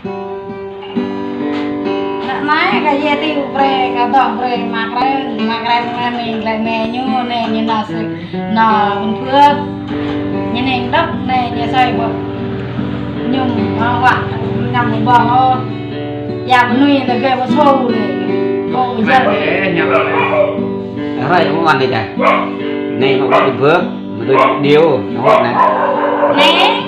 Nah, kayak ti upre kata upre makren menyu nih nasi nah bentuk nyeneng đất này nhà xây bộ nhung vặt nhằm bò nhà nuôi là cái bộ sâu này bộ dân rồi không ăn gì cả này mà gọi bình phước mà tôi điêu nó hot này nè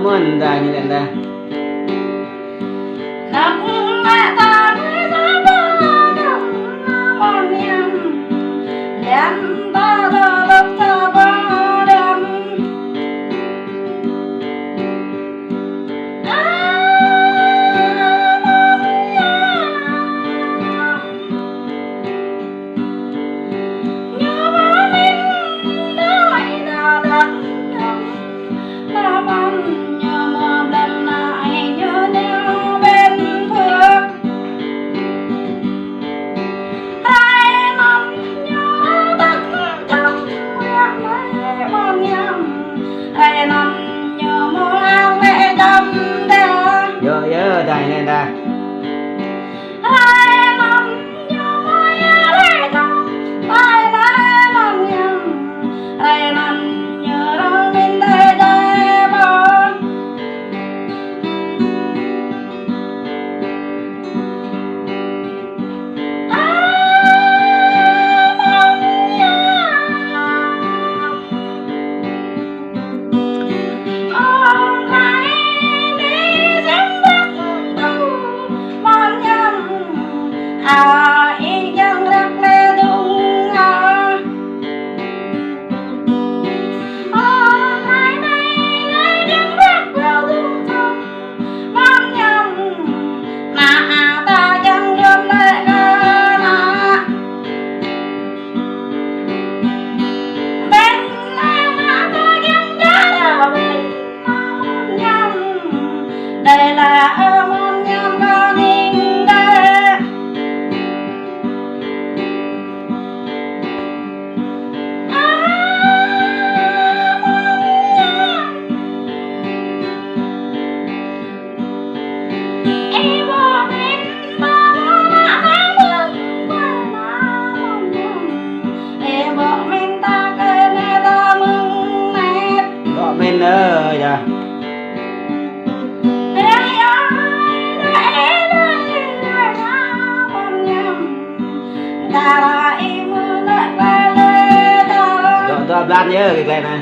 Mình đây như thế này đây này đây đây là món nhâm con ninh đây em bỏ bên ba ba em bỏ bên ta cái này ta mừng nét bỏ bên nữa dạ Hãy subscribe cho kênh Ghiền Mì Gõ để không bỏ lỡ những video hấp dẫn. Rồi tôi làm nhớ cái này